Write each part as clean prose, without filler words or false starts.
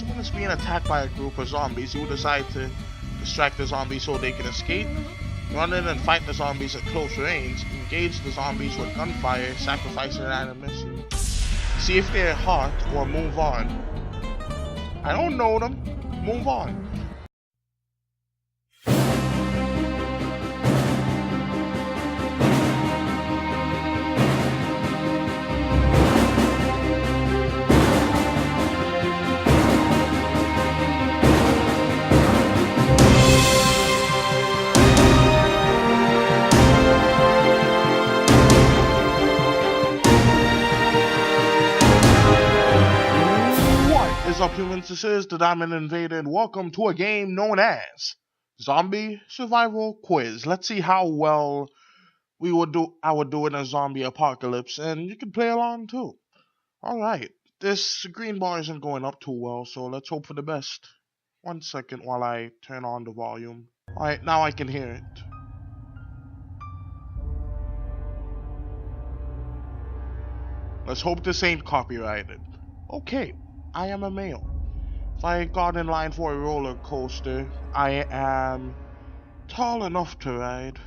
someone is being attacked by a group of zombies, you decide to distract the zombies so they can escape. Run in and fight the zombies at close range. Engage the zombies with gunfire, sacrificing an ammunition. See if they're hot or move on. I don't know them. Move on. Up, humans? This is the Diamond Invader, and welcome to a game known as Zombie Survival Quiz. Let's see how well I would do in a zombie apocalypse, and you can play along too. Alright, this green bar isn't going up too well, so let's hope for the best. 1 second while I turn on the volume. Alright, now I can hear it. Let's hope this ain't copyrighted. Okay. I am a male. If I got in line for a roller coaster, I am tall enough to ride.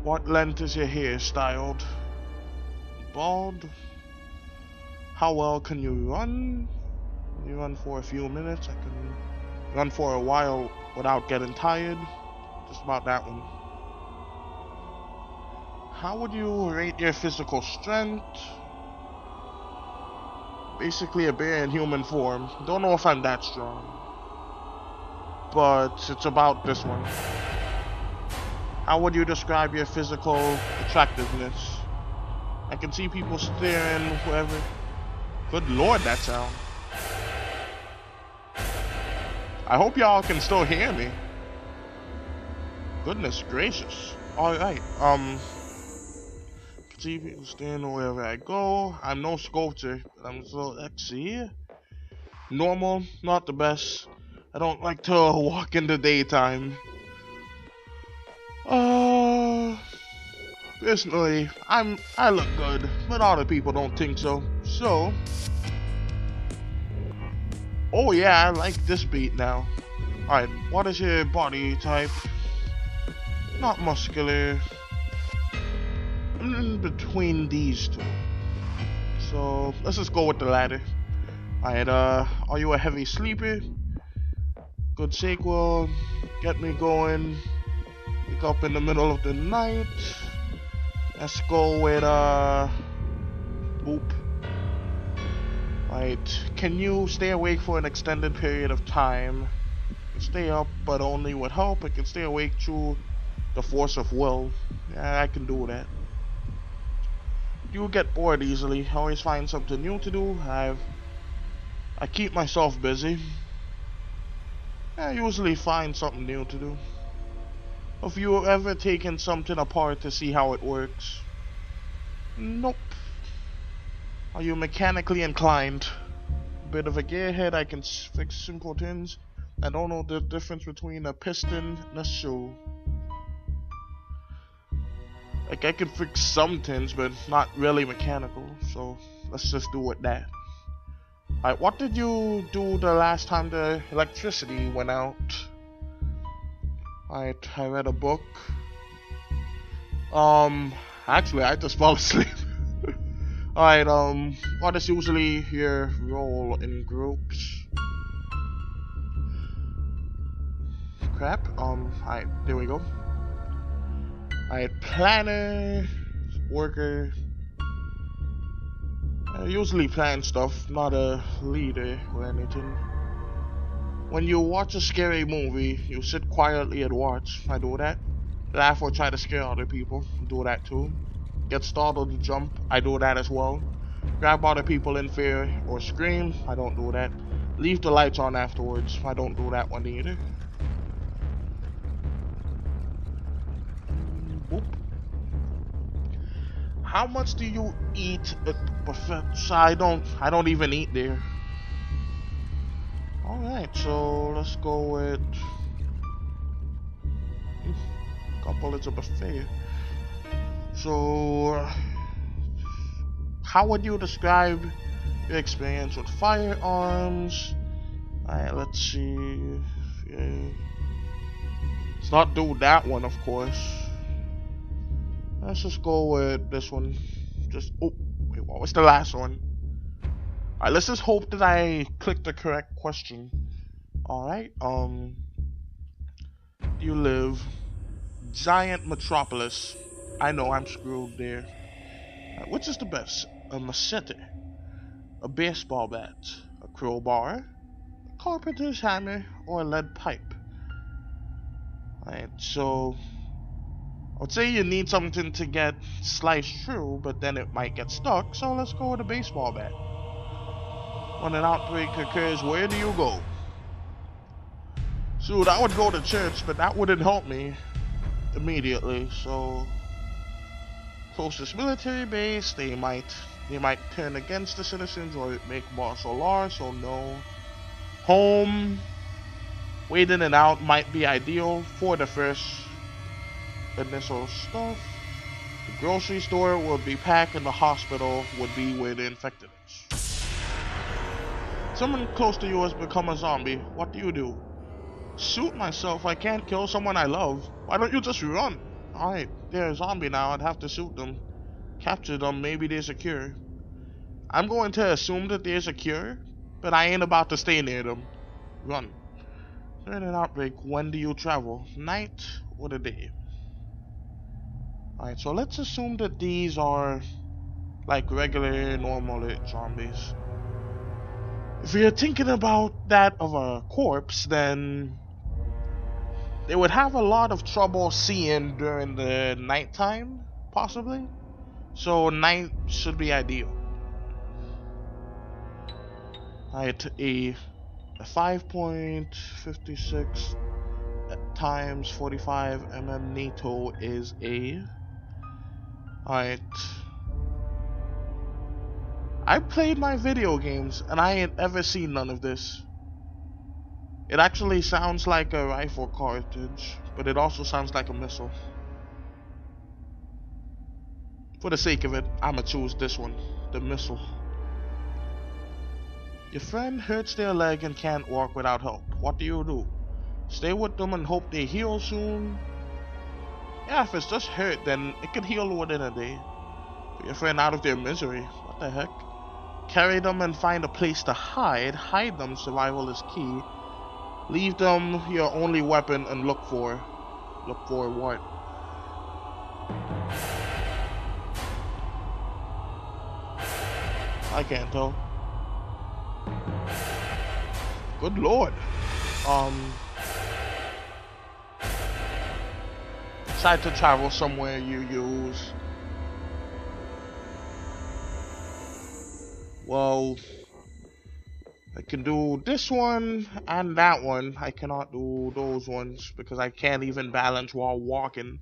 What length is your hair styled? Bald? How well can you run? Can you run for a few minutes? I can run for a while without getting tired. Just about that one. How would you rate your physical strength? Basically a bear in human form. Don't know if I'm that strong, but it's about this one. How would you describe your physical attractiveness? I can see people staring, whoever. Good lord, that sound. I hope y'all can still hear me. Goodness gracious. Alright, see people stand wherever I go. I'm no sculptor, but I'm so let's normal, not the best. I don't like to walk in the daytime. Personally, I look good, but other people don't think so. So, oh yeah, I like this beat now. Alright, what is your body type? Not muscular. In between these two. So let's just go with the latter. Alright, are you a heavy sleeper? Good sequel. Get me going. Wake up in the middle of the night. Let's go with boop. Alright, can you stay awake for an extended period of time? Stay up, but only with help. I can stay awake through the force of will. Yeah, I can do that. You get bored easily. Always find something new to do. I keep myself busy. I usually find something new to do. Have you ever taken something apart to see how it works? Nope. Are you mechanically inclined? Bit of a gearhead. I can fix simple things. I don't know the difference between a piston and a shoe. Like, I can fix some things, but not really mechanical, so let's just do with that. Alright, what did you do the last time the electricity went out? Alright, I read a book. Actually, I just fell asleep. Alright, what is usually your role in groups? Crap, alright, there we go. Alright, planner, worker. I usually plan stuff, not a leader or anything. When you watch a scary movie, you sit quietly and watch. I do that. Laugh or try to scare other people. Do that too. Get startled to jump. I do that as well. Grab other people in fear or scream. I don't do that. Leave the lights on afterwards. I don't do that one either. Boop. How much do you eat at the buffet? So I don't even eat there. Alright, so let's go with a couple. It's a buffet. So how would you describe Your experience with firearms. Alright, let's see. Yeah. Let's not do that one, of course. Let's just go with this one. Oh, wait, what was the last one? Alright, let's just hope that I clicked the correct question. Alright, do you live? Giant metropolis. I know I'm screwed there. Which is the best? A machete, a baseball bat, a crowbar, a carpenter's hammer, or a lead pipe? Alright, so I would say you need something to get sliced through, but then it might get stuck, so let's go with a baseball bat. When an outbreak occurs, where do you go? Shoot, I would go to church, but that wouldn't help me immediately, so closest military base, they might turn against the citizens or make martial law, so no. Home, waiting it out might be ideal for the first initial stuff. The grocery store would be packed and the hospital would be where the infected is. Someone close to you has become a zombie. What do you do? Shoot myself. I can't kill someone I love. Why don't you just run? Alright, they're a zombie now. I'd have to shoot them. Capture them. Maybe there's a cure. I'm going to assume that there's a cure, but I ain't about to stay near them. Run. During an outbreak, when do you travel? Night or the day? Alright, so let's assume that these are like regular, normal zombies. If you're thinking about that of a corpse, then they would have a lot of trouble seeing during the nighttime, possibly. So night should be ideal. Alright, a 5.56 times 45 mm NATO is a... Alright. I played my video games and I ain't ever seen none of this. It actually sounds like a rifle cartridge, but it also sounds like a missile. For the sake of it, I'ma choose this one, the missile. Your friend hurts their leg and can't walk without help. What do you do? Stay with them and hope they heal soon? Yeah, if it's just hurt, then it could heal within a day. Put your friend out of their misery. What the heck? Carry them and find a place to hide. Hide them, survival is key. Leave them your only weapon and look for what? I can't tell. Good lord. Decide to travel somewhere you use. Well, I can do this one and that one. I cannot do those ones because I can't even balance while walking.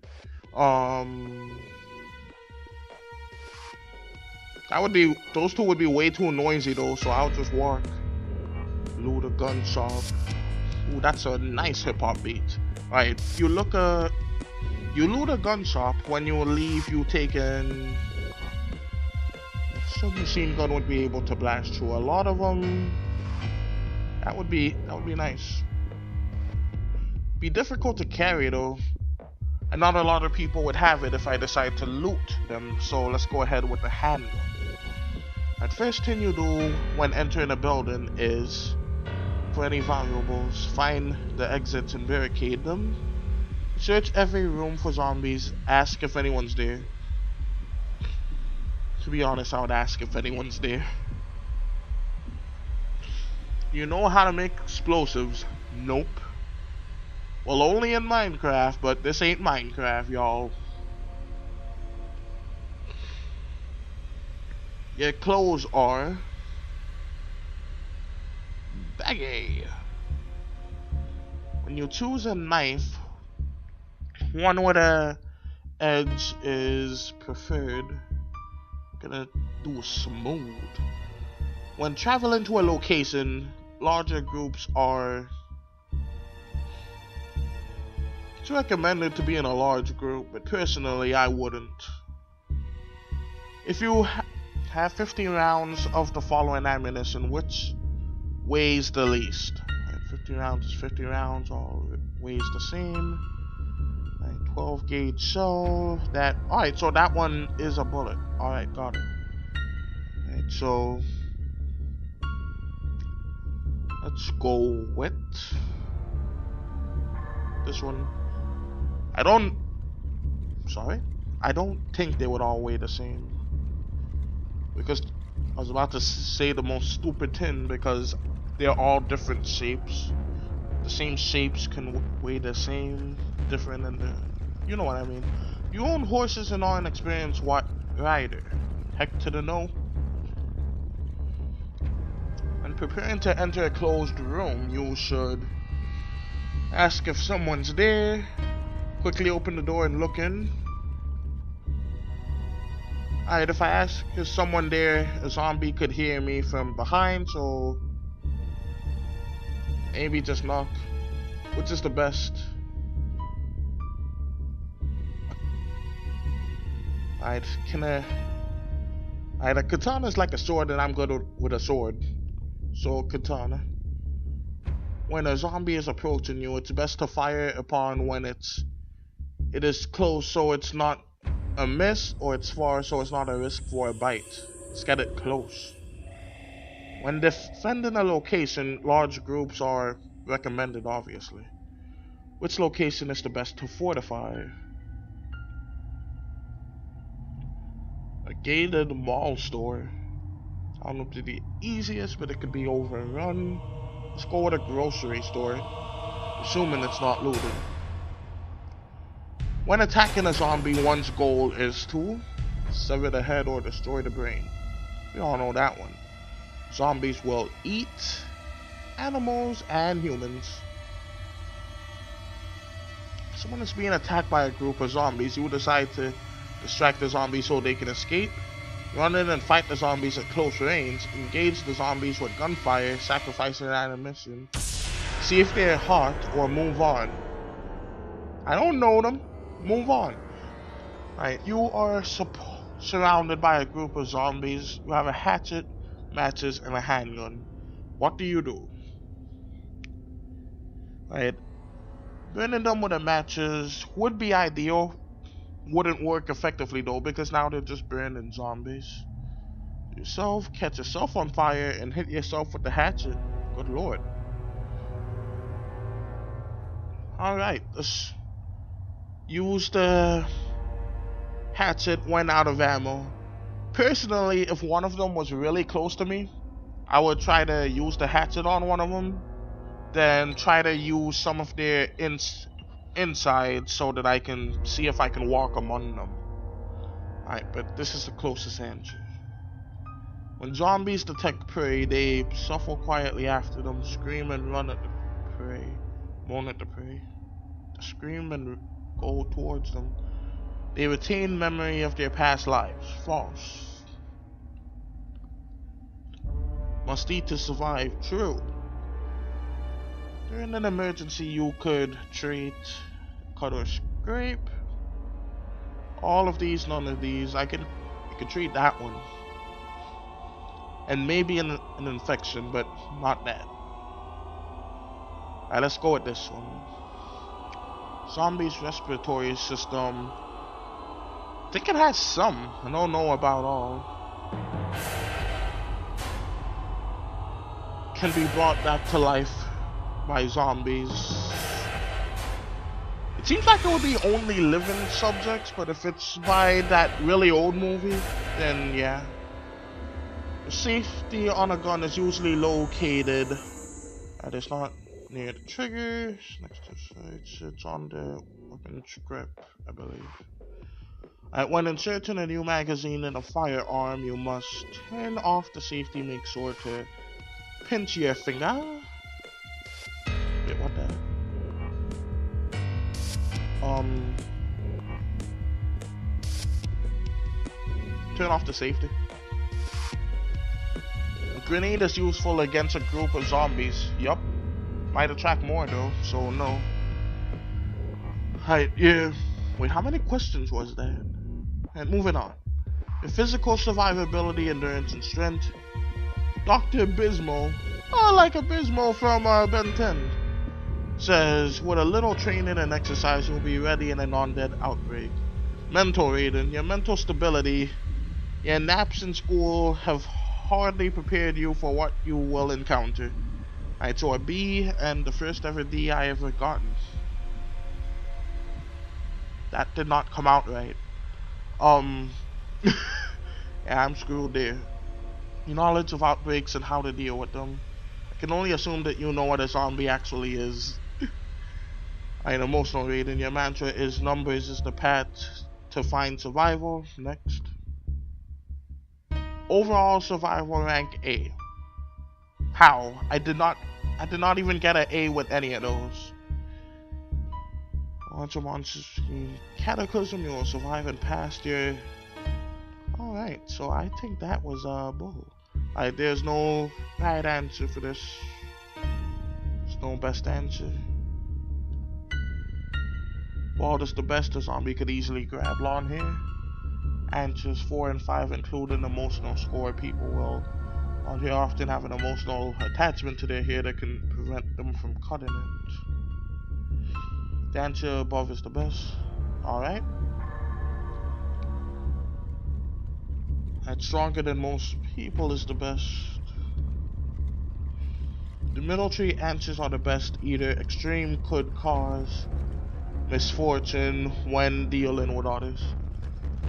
Those two would be way too noisy though, so I'll just walk. Loot a gun shop. Ooh, that's a nice hip hop beat. Alright, you loot a gun shop. When you leave, you take an submachine gun would be able to blast through a lot of them. That would be nice. Be difficult to carry though, and not a lot of people would have it if I decide to loot them. So let's go ahead with the handgun. The first thing you do when entering a building is, for any valuables, find the exits and barricade them. Search every room for zombies. Ask if anyone's there. To be honest, I would ask if anyone's there. You know how to make explosives? Nope. Well, only in Minecraft, but this ain't Minecraft, y'all. Your clothes are baggy. When you choose a knife, one with a edge is preferred. Gonna do smooth. When traveling to a location, larger groups are... It's recommended to be in a large group, but personally I wouldn't. If you have 15 rounds of the following ammunition. Which weighs the least? Right, 50 rounds is 50 rounds, all weighs the same. Right, 12 gauge shell. That, alright, so that one is a bullet. Alright, got it. Right, so let's go with this one. I don't think they would all weigh the same. Because I was about to say the most stupid thing, because they're all different shapes. The same shapes can weigh the same, different, and you know what I mean. You own horses and are an experienced rider. Heck to the no. When preparing to enter a closed room, you should ask if someone's there. Quickly open the door and look in. Alright, if I ask if someone there, a zombie could hear me from behind, so maybe just knock. Which is the best? Alright, Alright, a katana is like a sword, and I'm good with a sword. So, katana. When a zombie is approaching you, it's best to fire upon when it is close, so it's not a miss, or it's far, so it's not a risk for a bite. Let's get it close. When defending a location, large groups are recommended, obviously. Which location is the best to fortify? A gated mall store. I don't know if it's the easiest, but it could be overrun. Let's go with a grocery store, assuming it's not looted. When attacking a zombie, one's goal is to sever the head or destroy the brain. We all know that one. Zombies will eat animals and humans. If someone is being attacked by a group of zombies, you decide to distract the zombies so they can escape. Run in and fight the zombies at close range. Engage the zombies with gunfire, sacrificing an ammunition. See if they're hot or move on. I don't know them. Move on. Alright, you are surrounded by a group of zombies. You have a hatchet, matches, and a handgun. What do you do? Alright, burning them with the matches would be ideal. Wouldn't work effectively though, because now they're just burning zombies. Catch yourself on fire and hit yourself with the hatchet. Good lord. Alright, let's use the hatchet when out of ammo. Personally, if one of them was really close to me, I would try to use the hatchet on one of them, then try to use some of their inside so that I can see if I can walk among them. Alright, but this is the closest answer. When zombies detect prey, they shuffle quietly after them, scream and run at the prey, moan at the prey. Scream and go towards them. They retain memory of their past lives. False. Must eat to survive. True. During an emergency, you could treat, cut or scrape. All of these, none of these. You could treat that one. And maybe an infection, but not that. Alright, let's go with this one. Zombies' respiratory system. I think it has some. I don't know about all. Can be brought back to life by zombies. It seems like it would be only living subjects, but if it's by that really old movie, then yeah. The safety on a gun is usually located. It's not near the trigger. Next to sights. It's on the weapon grip, I believe. When inserting a new magazine in a firearm, you must turn off the safety. Make sure to pinch your finger. Wait, what the? Turn off the safety. A grenade is useful against a group of zombies. Yup. Might attract more though, so no. Right, yeah. Wait, how many questions was that? And moving on. Physical survivability, endurance, and strength. Dr. Abysmal, oh, like Abysmal from Ben 10, says, with a little training and exercise, you'll be ready in a non-dead outbreak. Mental rating, your mental stability. Your naps in school have hardly prepared you for what you will encounter. Alright, so a B and the first ever D I ever gotten. That did not come out right. Yeah, I'm screwed there. Your knowledge of outbreaks and how to deal with them. I can only assume that you know what a zombie actually is. Alright, emotional rating. Your mantra is numbers is the path to find survival. Next. Overall survival rank A. How? I did not even get an A with any of those. Launch a monsters cataclysm, you will survive and pass your. Alright, so I think that was bull. Alright, there's no right answer for this. There's no best answer. Well, this the best a zombie could easily grab long hair. Answers 4 and 5 include an emotional score. People will they often have an emotional attachment to their hair that can prevent them from cutting it. The answer above is the best. Alright. That's stronger than most people is the best. The middle three answers are the best. Either extreme could cause misfortune when dealing with others.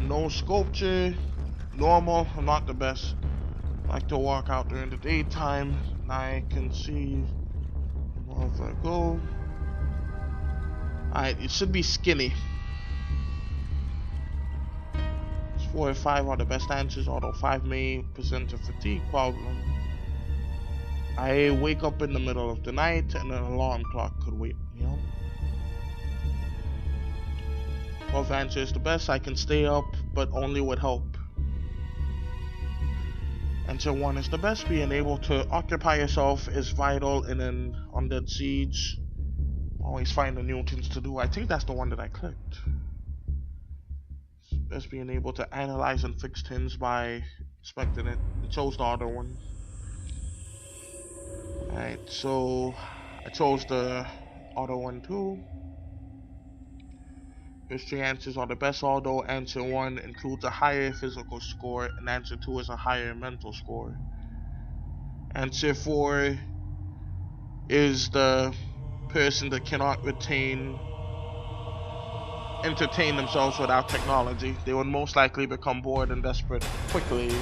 No sculpture, normal, not the best. Like to walk out during the daytime, and I can see more if I go. Alright, it should be skinny. 4 and 5 are the best answers, although 5 may present a fatigue problem. I wake up in the middle of the night and an alarm clock could wake me up. 12 answer is the best. I can stay up, but only with help. Answer 1 is the best. Being able to occupy yourself is vital in an undead siege. Always find the new things to do. I think that's the one that I clicked. Best being able to analyze and fix things by inspecting it. I chose the other one. Alright, so I chose the other one too. First 3 answers are the best, although answer 1 includes a higher physical score and answer 2 is a higher mental score. Answer 4 is the person that cannot entertain themselves without technology. They would most likely become bored and desperate quickly.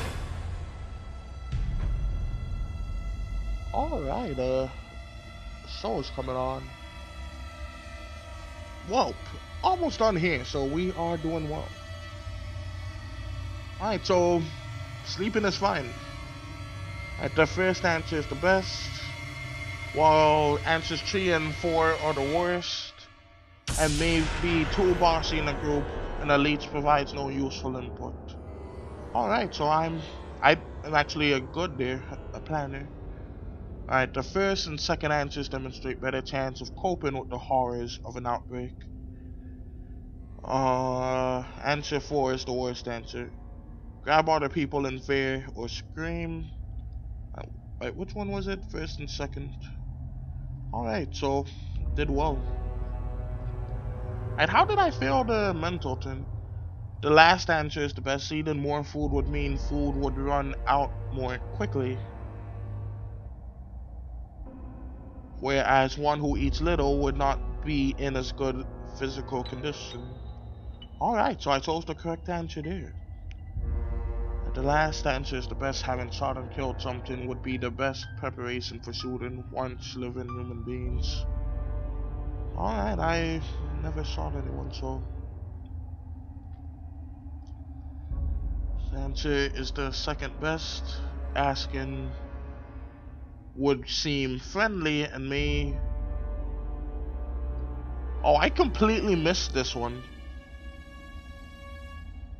Alright, the show is coming on. Well, almost done here, so we are doing well. Alright, so sleeping is fine. Alright, the first answer is the best, while answers 3 and 4 are the worst, and may be too bossy in a group, and the leech provides no useful input. Alright, so I'm actually a planner. Alright, the first and second answers demonstrate better chance of coping with the horrors of an outbreak. Answer 4 is the worst answer. Grab other people in fear or scream. Wait, which one was it? First and second. Alright, so did well. And how did I fail the mental thing? The last answer is the best. Eating more food would mean food would run out more quickly. Whereas one who eats little would not be in as good physical condition. Alright, so I chose the correct answer there. The last answer is the best. Having shot and killed something would be the best preparation for shooting once living human beings. Alright, I never shot anyone, so the answer is the second best. Asking would seem friendly and may... Oh, I completely missed this one.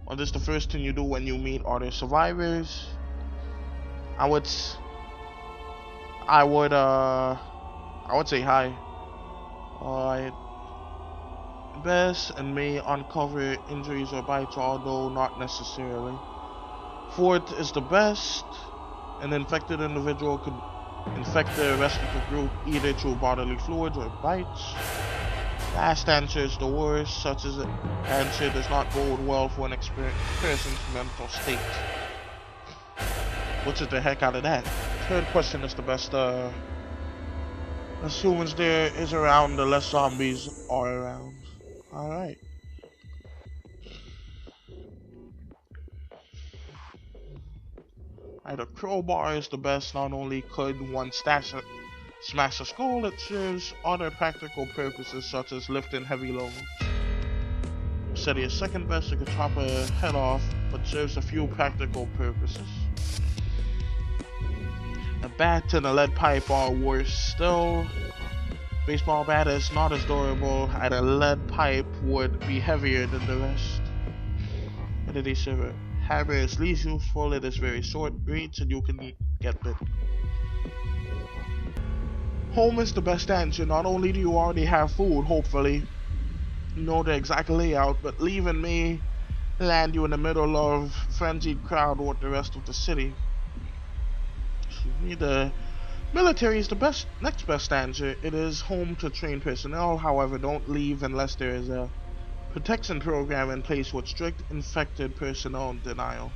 Well, this is the first thing you do when you meet other survivors. I would say hi. Best and may uncover injuries or bites, although not necessarily. Fourth is the best. An infected individual could infect the rest of the group either through bodily fluids or bites. Last answer is the worst. Such as an answer does not bode well for an person's mental state. Which is the heck out of that. Third question is the best. As humans there is around, the less zombies are around. Alright. A crowbar is the best. Not only could one smash a skull, it serves other practical purposes such as lifting heavy loads. Machete is second best. It could chop a head off, but serves a few practical purposes. A bat and a lead pipe are worse still. Baseball bat is not as durable, and a lead pipe would be heavier than the rest. What did he say? Hammer is least useful. It is very short reach and you can get bit. Home is the best answer. Not only do you already have food, hopefully, know the exact layout, but leaving me land you in the middle of frenzied crowd with the rest of the city. The military is the next best answer. It is home to trained personnel. However, don't leave unless there is a protection program in place with strict infected personnel denial.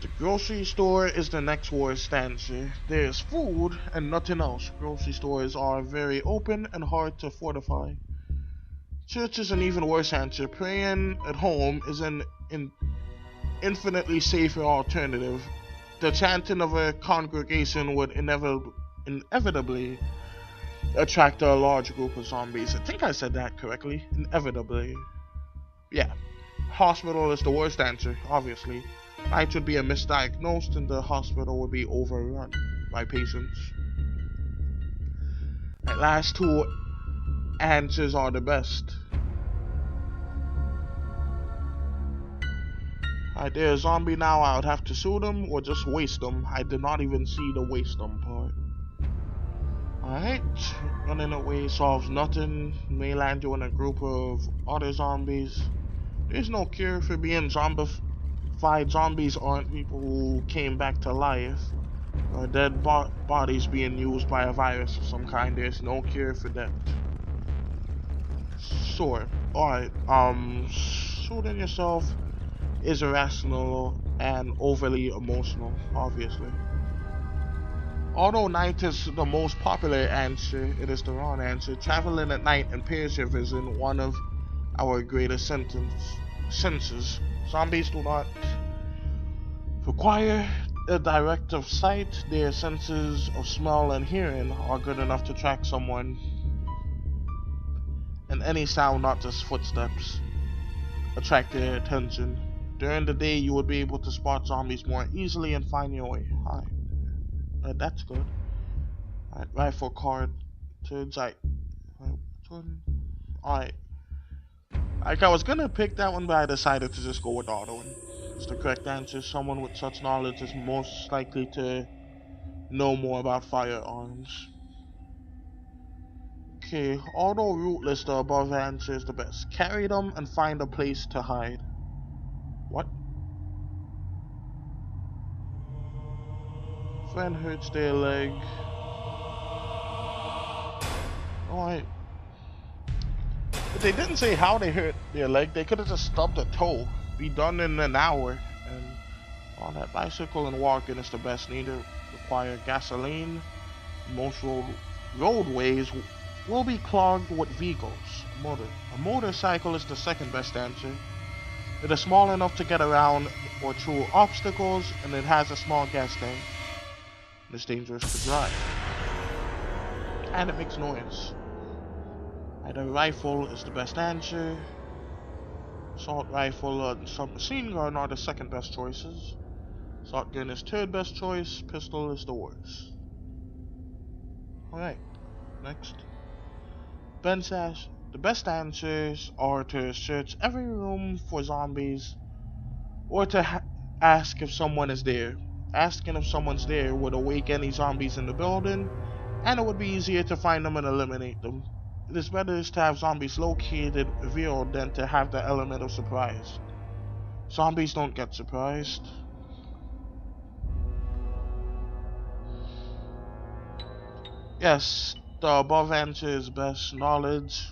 The grocery store is the next worst answer. There is food and nothing else. Grocery stores are very open and hard to fortify. Church is an even worse answer. Praying at home is an infinitely safer alternative. The chanting of a congregation would inevitably attract a large group of zombies. I think I said that correctly. Inevitably. Yeah. Hospital is the worst answer, obviously. Night would be a misdiagnosed and the hospital would be overrun by patients. The last two answers are the best. Alright, there's a zombie now. I would have to shoot them or just waste them. I did not even see the waste them part. Alright, running away solves nothing. May land you in a group of other zombies. There's no cure for being zombified. Zombies aren't people who came back to life. Or dead bodies being used by a virus of some kind. There's no cure for that. Sure. Alright, shooting yourself is irrational and overly emotional, obviously. Although night is the most popular answer, it is the wrong answer. Traveling at night impairs your vision, one of our greatest senses. Zombies do not require a directive sight. Their senses of smell and hearing are good enough to track someone, and any sound, not just footsteps, attract their attention. During the day, you would be able to spot zombies more easily and find your way. Alright, that's good. Alright, rifle cartridge. Alright. Like, I was gonna pick that one, but I decided to just go with the other one. It's the correct answer. Someone with such knowledge is most likely to know more about firearms. Okay, although rootless, the above answer is the best. Carry them and find a place to hide. What? Friend hurts their leg. Alright. But they didn't say how they hurt their leg. They could have just stubbed a toe. Be done in an hour. And on that, bicycle and walking is the best. Neither require gasoline. Most roadways will be clogged with vehicles. A motorcycle is the second best answer. It is small enough to get around or through obstacles, and it has a small gas tank. It's dangerous to drive. And it makes noise. Either rifle is the best answer. Assault rifle and submachine gun are the second best choices. Shotgun is third best choice. Pistol is the worst. Alright, next. Ben says the best answers are to search every room for zombies or to ask if someone is there. Asking if someone's there would awake any zombies in the building, and it would be easier to find them and eliminate them. It is better to have zombies located, revealed, than to have the element of surprise. Zombies don't get surprised. Yes, the above answer is best. Knowledge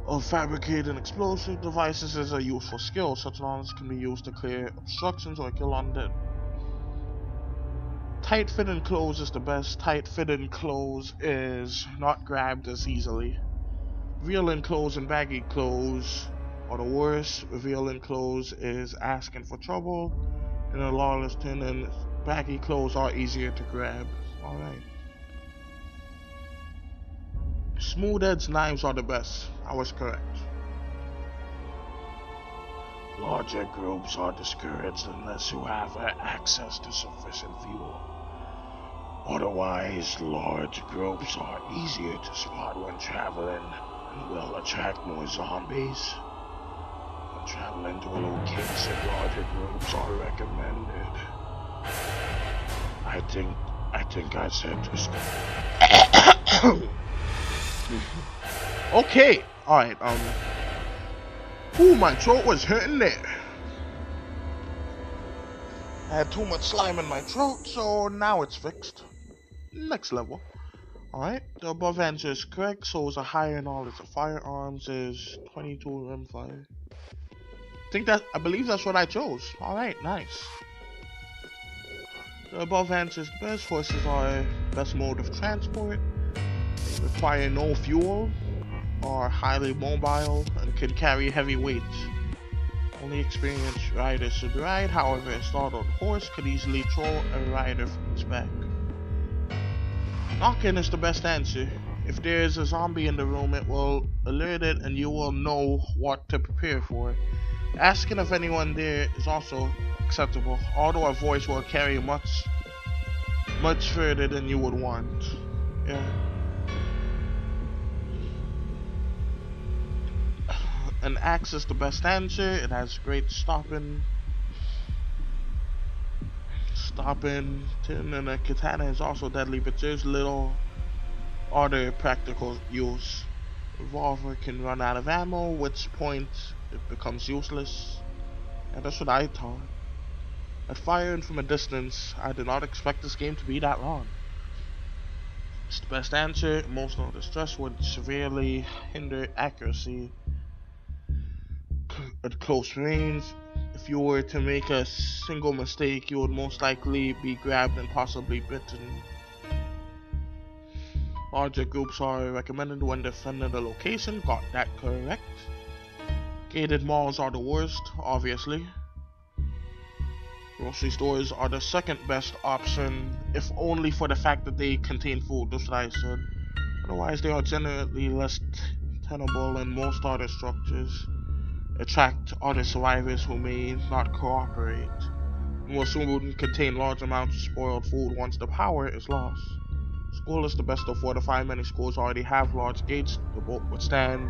of fabricating explosive devices is a useful skill. Such knowledge can be used to clear obstructions or kill undead. Tight fitting clothes is the best. Tight fitting clothes is not grabbed as easily. Revealing clothes and baggy clothes are the worst. Revealing clothes is asking for trouble in a lawless tin, and baggy clothes are easier to grab. Alright. Smooth edged knives are the best. I was correct. Larger groups are discouraged unless you have access to sufficient fuel. Otherwise, large groups are easier to spot when traveling and will attract more zombies. When traveling to a location, larger groups are recommended. I think I said this. Okay, alright, ooh, my throat was hurting there. I had too much slime in my throat, so now it's fixed. Next level. Alright, the above answer is correct, so it's a higher knowledge of firearms is 22 rimfire. I believe that's what I chose. Alright, nice. The above answer is the best. Horses are best mode of transport. Require no fuel, are highly mobile, and can carry heavy weights. Only experienced riders should ride, however a startled horse could easily throw a rider from its back. Knocking is the best answer. If there is a zombie in the room, it will alert it and you will know what to prepare for. Asking if anyone there is also acceptable, although a voice will carry much further than you would want. Yeah. An axe is the best answer. It has great stopping, and a katana is also deadly, but there's little other practical use. Revolver can run out of ammo, which point it becomes useless. And that's what I thought. At firing from a distance, I did not expect this game to be that long. It's the best answer. Emotional distress would severely hinder accuracy at close range. If you were to make a single mistake, you would most likely be grabbed and possibly bitten. Larger groups are recommended when defending the location. Got that correct. Gated malls are the worst, obviously. Grocery stores are the second best option, if only for the fact that they contain food. That's what I said. Otherwise, they are generally less tenable, and most other structures attract other survivors who may not cooperate. Most soon contain large amounts of spoiled food once the power is lost. School is the best to fortify. Many schools already have large gates to withstand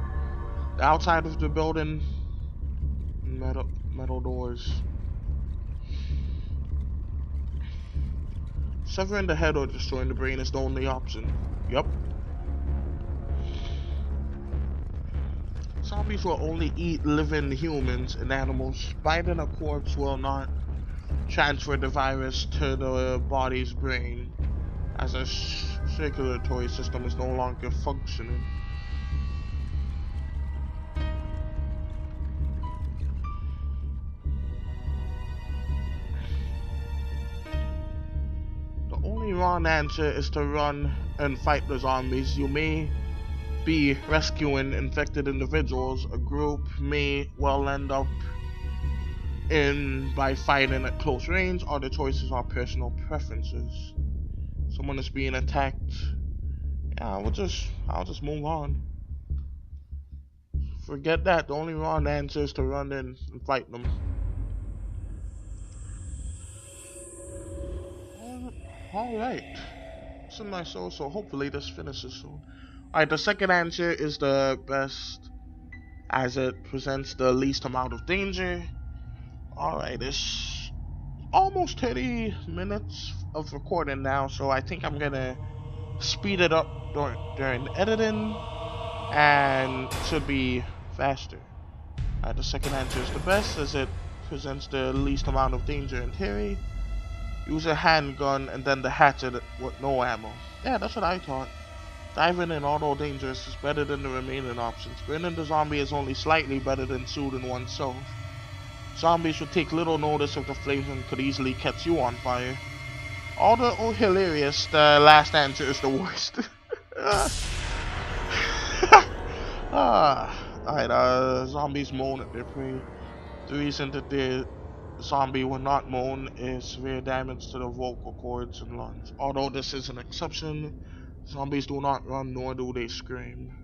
the outside of the building. Metal doors. Severing the head or destroying the brain is the only option. Yup. Zombies will only eat living humans and animals. Biting a corpse will not transfer the virus to the body's brain, as a circulatory system is no longer functioning. The only wrong answer is to run and fight the zombies. You may be rescuing infected individuals. A group may well end up in by fighting at close range. Other choices are personal preferences. Someone is being attacked. Yeah, I'll just move on. Forget that. The only wrong answer is to run in and fight them. Alright. It's a nice show, so hopefully this finishes soon. Alright, the second answer is the best, as it presents the least amount of danger. Alright, it's almost 30 minutes of recording now, so I think I'm gonna speed it up during editing, and it should be faster. The second answer is the best, as it presents the least amount of danger in theory. Use a handgun and then the hatchet with no ammo. Yeah, that's what I thought. Diving in, although dangerous, is better than the remaining options. Burning the zombie is only slightly better than shooting oneself. Zombies would take little notice of the flames and could easily catch you on fire. Although hilarious, the last answer is the worst. Alright, zombies moan at their prey. The reason that the zombie will not moan is severe damage to the vocal cords and lungs. Although this is an exception, zombies do not run nor do they scream.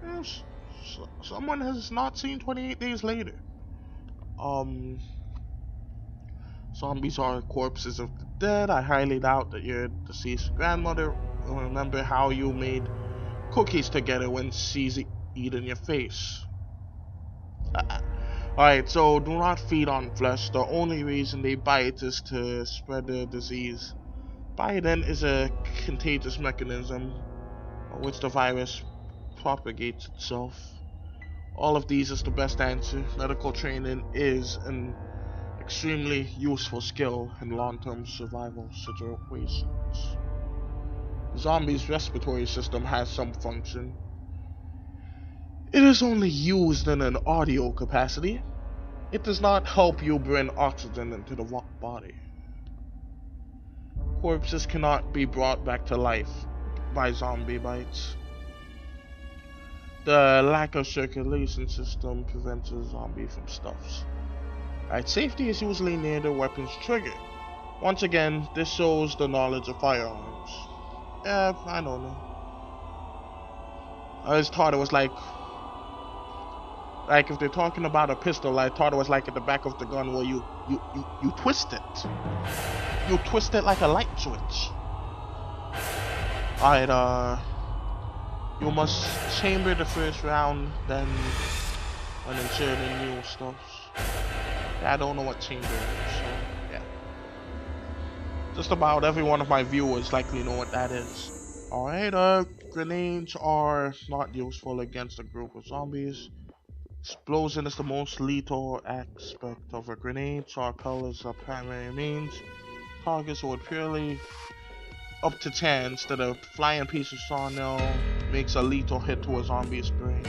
Yes, someone has not seen 28 Days Later. Zombies are corpses of the dead. I highly doubt that your deceased grandmother will remember how you made cookies together when she's eating your face. Alright, so do not feed on flesh. The only reason they bite is to spread the disease. Biting is a contagious mechanism in which the virus propagates itself. All of these is the best answer. Medical training is an extremely useful skill in long-term survival situations. The zombie's respiratory system has some function. It is only used in an audio capacity. It does not help you bring oxygen into the body. Corpses cannot be brought back to life by zombie bites. The lack of circulation system prevents a zombie from stuffs. Alright, safety is usually near the weapon's trigger. Once again, this shows the knowledge of firearms. I don't know. I just thought it was like if they're talking about a pistol, I thought it was like at the back of the gun where you twist it. You twist it like a light switch. Alright, you must chamber the first round, then when inserting new stuff. Yeah, I don't know what chamber is, so yeah. Just about every one of my viewers likely know what that is. Alright, grenades are not useful against a group of zombies. Explosion is the most lethal aspect of a grenade, so repel is a primary means. Targets would purely up to chance that a flying piece of sawnail makes a lethal hit to a zombie's brain.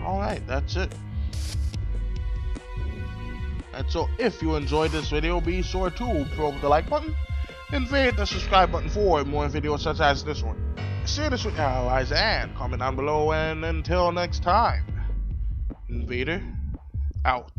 Alright, that's it. And so if you enjoyed this video, be sure to probe the like button, invade the subscribe button for more videos such as this one. Share this with your allies and comment down below, and until next time, Invader out.